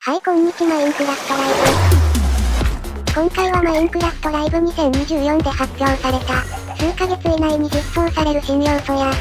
はい、こんにちは。マインクラフトライブ。今回はマインクラフトライブ2024で発表された、数ヶ月以内に実装される新要素や、を見てい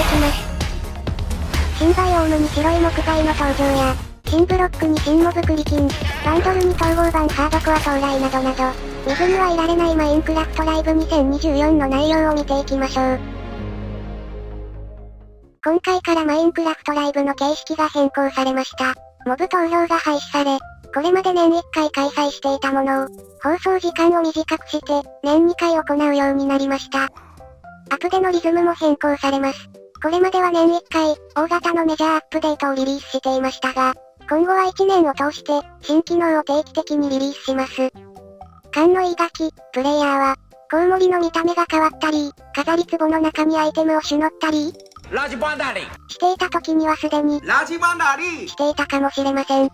きます。新バイオームに白い木材の登場や、新ブロックに新モブクリキン、バンドルに統合版ハードコア到来などなど、見ずにはいられないマインクラフトライブ2024の内容を見ていきましょう。今回からマインクラフトライブの形式が変更されました。モブ投票が廃止され、これまで年1回開催していたものを、放送時間を短くして、年2回行うようになりました。アプデのリズムも変更されます。これまでは年1回、大型のメジャーアップデートをリリースしていましたが、今後は1年を通して、新機能を定期的にリリースします。缶の言い書き、プレイヤーは、コウモリの見た目が変わったり、飾り壺の中にアイテムをしのったり、していた時にはすでに、していたかもしれません。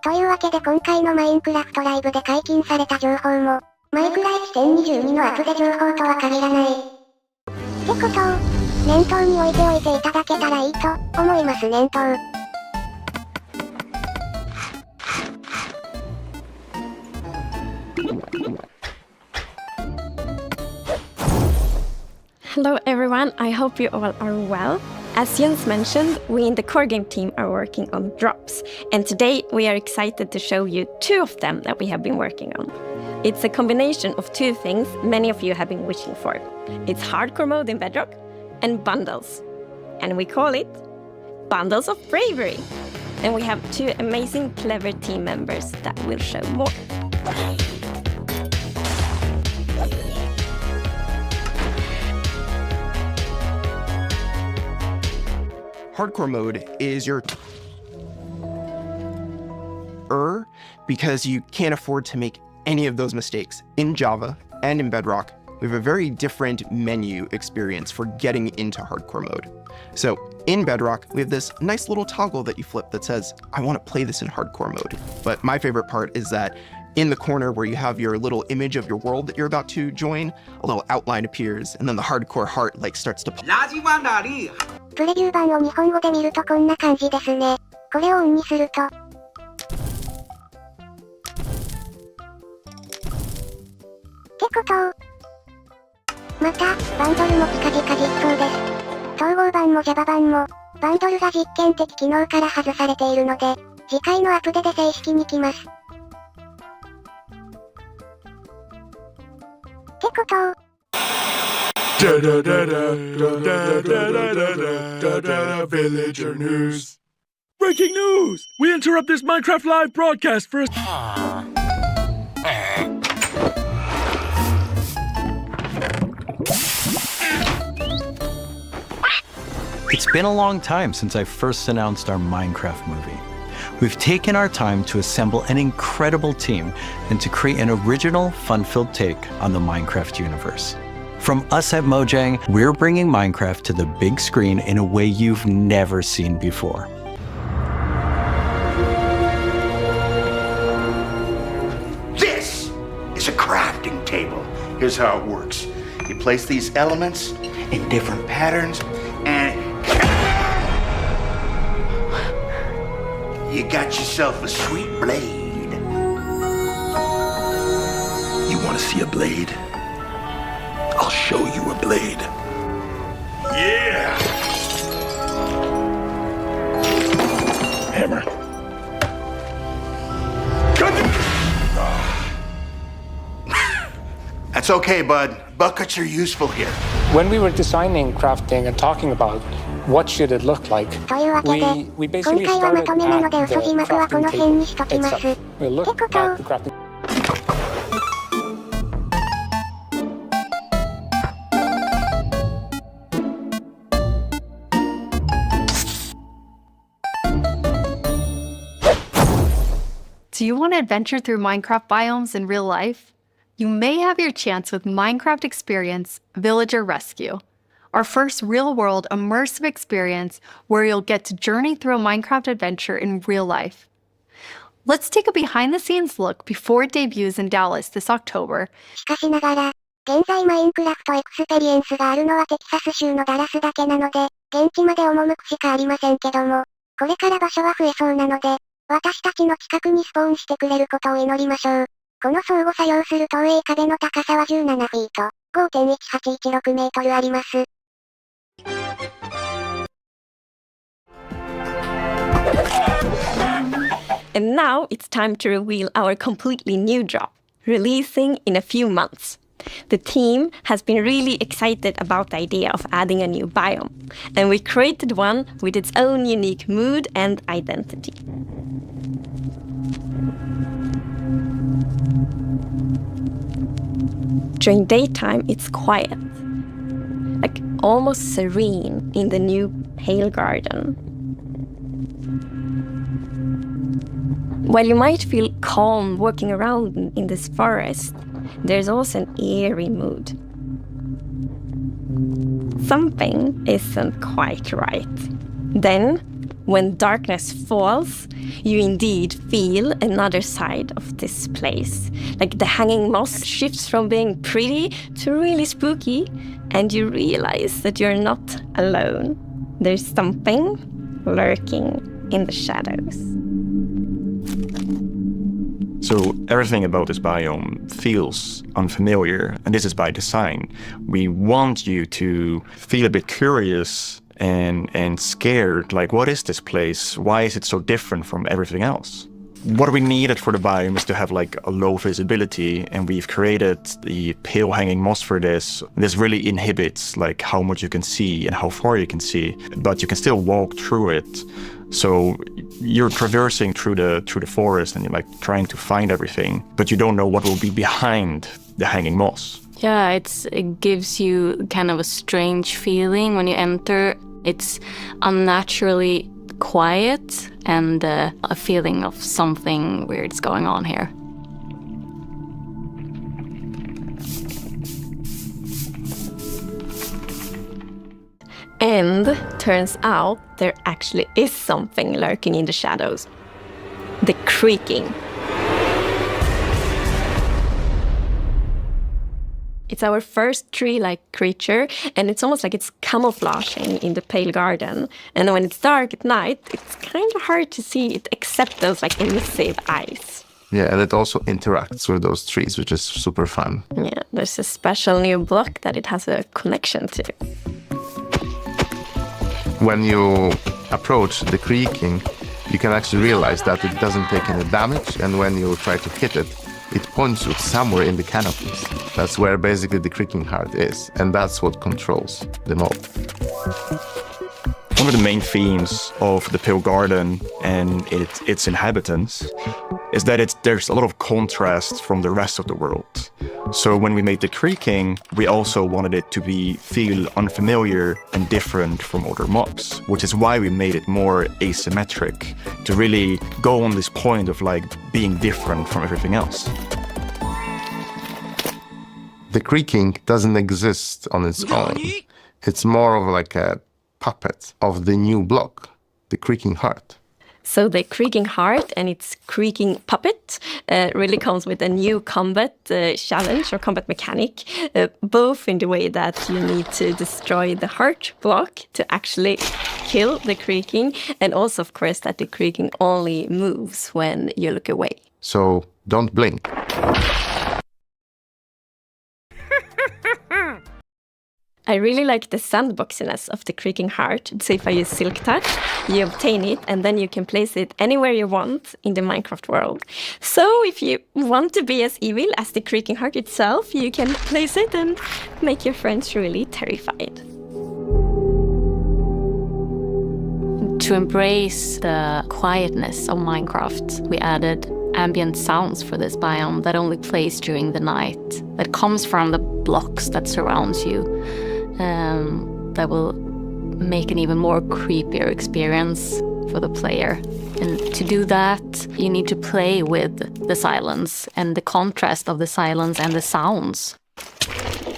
というわけで今回のマインクラフトライブで解禁された情報も、マイクラ1.22のアプデ情報とは限らない。ってことを、念頭に置いておいていただけたらいいと、思います。念頭。Hello everyone, I hope you all are well. As Jens mentioned, we in the core game team are working on drops, and today we are excited to show you two of them that we have been working on. It's a combination of two things many of you have been wishing for. It's hardcore mode in Bedrock and bundles. And we call it Bundles of Bravery. And we have two amazing clever team members that will show more. Hardcore mode is your because you can't afford to make any of those mistakes. In Java and in Bedrock, we have a very different menu experience for getting into hardcore mode. So in Bedrock, we have this nice little toggle that you flip that says, I want to play this in hardcore mode. But my favorite part is that in the corner where you have your little image of your world that you're about to join, a little outline appears, and then the hardcore heart starts to pop. プレビュー版を日本語で見るとこんな感じですね。これをオンにすると。ってことを。また、バンドルも近々実装です。統合版も Java 版も、バンドルが実験的機能から外されているので、次回のアップデで正式に来ます。ってことを。Villager news. Breaking news! We interrupt this Minecraft live broadcast for a... It's been a long time since I first announced our Minecraft movie. We've taken our time to assemble an incredible team and to create an original, fun-filled take on the Minecraft universe. From us at Mojang, we're bringing Minecraft to the big screen in a way you've never seen before. This is a crafting table. Here's how it works. You place these elements in different patterns, and you got yourself a sweet blade. You want to see a blade? I'll show you a blade. Yeah! Hammer. That's okay, bud. Buckets are useful here. When we were designing crafting and talking about what should it look like, というわけで、 we 今 basically 回はま started とめなので at 嘘 the 字幕はこの crafting 辺に table しときます。 itself. We って looked こと at the crafting. Do you want to adventure through Minecraft biomes in real life? You may have your chance with Minecraft Experience Villager Rescue, our first real-world immersive experience where you'll get to journey through a Minecraft adventure in real life. Let's take a behind-the-scenes look before it debuts in Dallas this October. しかしながら、現在マインクラフトエクスペリエンスがあるのはテキサス州のダラスだけなので、現地まで赴くしかありませんけども、これから場所は増えそうなので、私たちの近くにスポーンしてくれることを祈りましょう。この相互作用する投影壁の高さは17フィート、5.1816 メートルあります。And now it's time to reveal our completely new drop, releasing in a few months. The team has been really excited about the idea of adding a new biome, and we created one with its own unique mood and identity. During daytime, it's quiet, like almost serene in the new Pale garden. While you might feel calm walking around in this forest, there's also an eerie mood. Something isn't quite right. Then, when darkness falls, you indeed feel another side of this place. Like the hanging moss shifts from being pretty to really spooky, and you realize that you're not alone. There's something lurking in the shadows. So everything about this biome feels unfamiliar, and this is by design. We want you to feel a bit curious and scared, like, what is this place? Why is it so different from everything else? What we needed for the biome is to have like a low visibility, and we've created the pale hanging moss for this. This really inhibits like how much you can see and how far you can see, but you can still walk through it. So you're traversing through the forest and you're like trying to find everything, but you don't know what will be behind the hanging moss. Yeah, it gives you kind of a strange feeling when you enter. It's unnaturally quiet and a feeling of something weird's going on here. And turns out there actually is something lurking in the shadows. The creaking. It's our first tree-like creature, and it's almost like it's camouflaging in the Pale garden. And when it's dark at night, it's kind of hard to see it except those like elusive eyes. Yeah, and it also interacts with those trees, which is super fun. Yeah, there's a special new block that it has a connection to. When you approach the creaking, you can actually realize that it doesn't take any damage, and when you try to hit it, it points you somewhere in the canopies. That's where basically the creaking heart is, and that's what controls the mob. One of the main themes of the Pale Garden and its inhabitants is that there's a lot of contrast from the rest of the world. So when we made the Creaking, we also wanted it to feel unfamiliar and different from other mobs, which is why we made it more asymmetric, to really go on this point of like being different from everything else. The Creaking doesn't exist on its own. It's more of like a puppet of the new block, the Creaking heart. So the Creaking heart and its creaking puppet really comes with a new combat challenge or combat mechanic, both in the way that you need to destroy the heart block to actually kill the Creaking, and also, of course, that the Creaking only moves when you look away. So don't blink. I really like the sandboxiness of the Creaking heart. So if I use Silk Touch, you obtain it, and then you can place it anywhere you want in the Minecraft world. So if you want to be as evil as the Creaking heart itself, you can place it and make your friends really terrified. To embrace the quietness of Minecraft, we added ambient sounds for this biome that only plays during the night, that comes from the blocks that surrounds you. That will make an even more creepier experience for the player. And to do that, you need to play with the silence and the contrast of the silence and the sounds.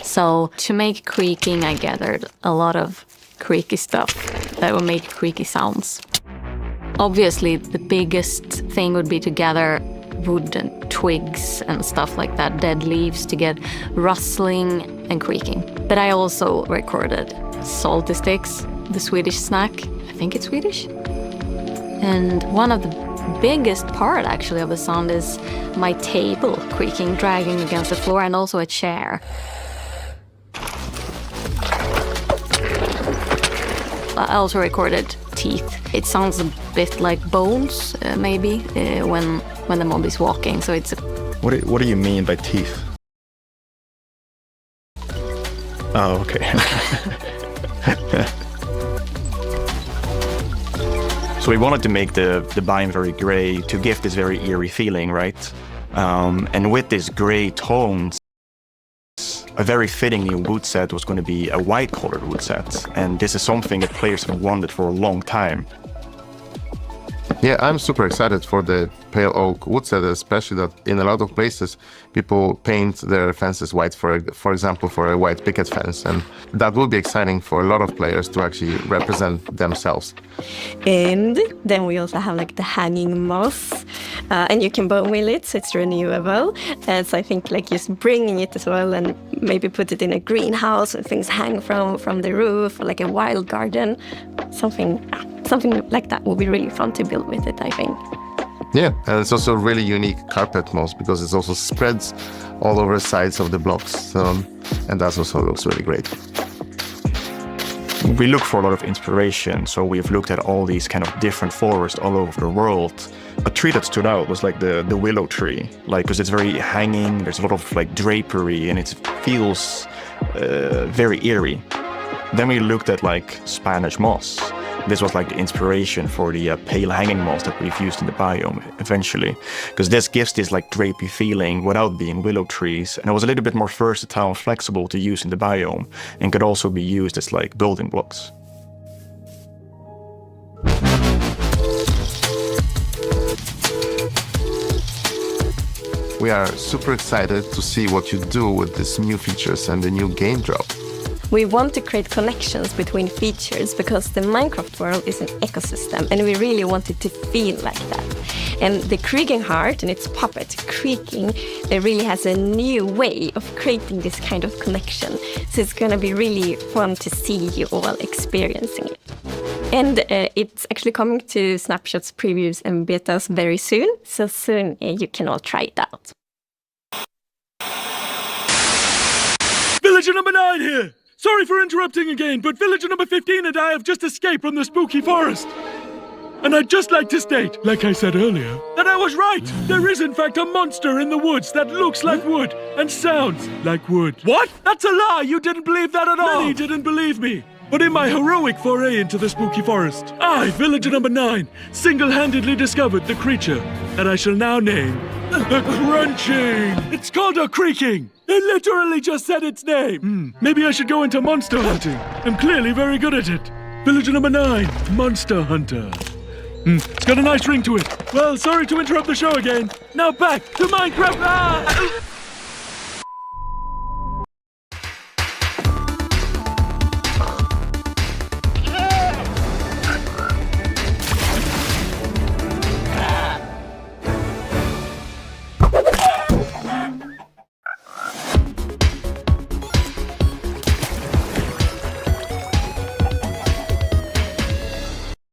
So to make Creaking, I gathered a lot of creaky stuff that will make creaky sounds. Obviously, the biggest thing would be to gather wood and twigs and stuff like that, dead leaves, to get rustling and creaking. But I also recorded salty sticks, the Swedish snack. I think it's Swedish. And one of the biggest part actually of the sound is my table creaking, dragging against the floor, and also a chair. I also recorded teeth. It sounds a bit like bones, maybe, when the mob is walking. So it's. What do you mean by teeth? Oh, okay. So we wanted to make the biome very gray to give this very eerie feeling, right? And with this gray tones, a very fitting new wood set was going to be a white-colored wood set. And this is something that players have wanted for a long time. Yeah, I'm super excited for the pale oak wood set, especially that in a lot of places people paint their fences white, for example, for a white picket fence, and that will be exciting for a lot of players to actually represent themselves. And then we also have like the hanging moss, and you can bone wheel it, so it's renewable. So I think like just bringing it as well, and maybe put it in a greenhouse where things hang from the roof, or like a wild garden, something like that will be really fun to build with it, I think. Yeah, and it's also a really unique carpet moss because it also spreads all over the sides of the blocks, and that also looks really great. We look for a lot of inspiration, so we've looked at all these kind of different forests all over the world. A tree that stood out was like the willow tree, like because it's very hanging, there's a lot of like drapery, and it feels very eerie. Then we looked at like Spanish moss. This was like the inspiration for the pale hanging moss that we've used in the biome eventually, because this gives this like drapey feeling without being willow trees, and it was a little bit more versatile and flexible to use in the biome, and could also be used as like building blocks. We are super excited to see what you do with these new features and the new game drop. We want to create connections between features because the Minecraft world is an ecosystem and we really want it to feel like that. And the Creaking heart and its puppet, Creaking, it really has a new way of creating this kind of connection. So it's going to be really fun to see you all experiencing it. And it's actually coming to snapshots, previews and betas very soon. So soon you can all try it out. Villager number 9 here! Sorry for interrupting again, but villager number 15 and I have just escaped from the spooky forest. And I'd just like to state, like I said earlier, that I was right. There is in fact a monster in the woods that looks like wood and sounds like wood. What? That's a lie! You didn't believe that at all! Many didn't believe me. But in my heroic foray into the spooky forest, I, villager number 9, single-handedly discovered the creature that I shall now name the Crunching. It's called a Creaking. It literally just said its name. Maybe I should go into monster hunting. I'm clearly very good at it. Villager number 9, Monster Hunter. It's got a nice ring to it. Well, sorry to interrupt the show again. Now back to Minecraft.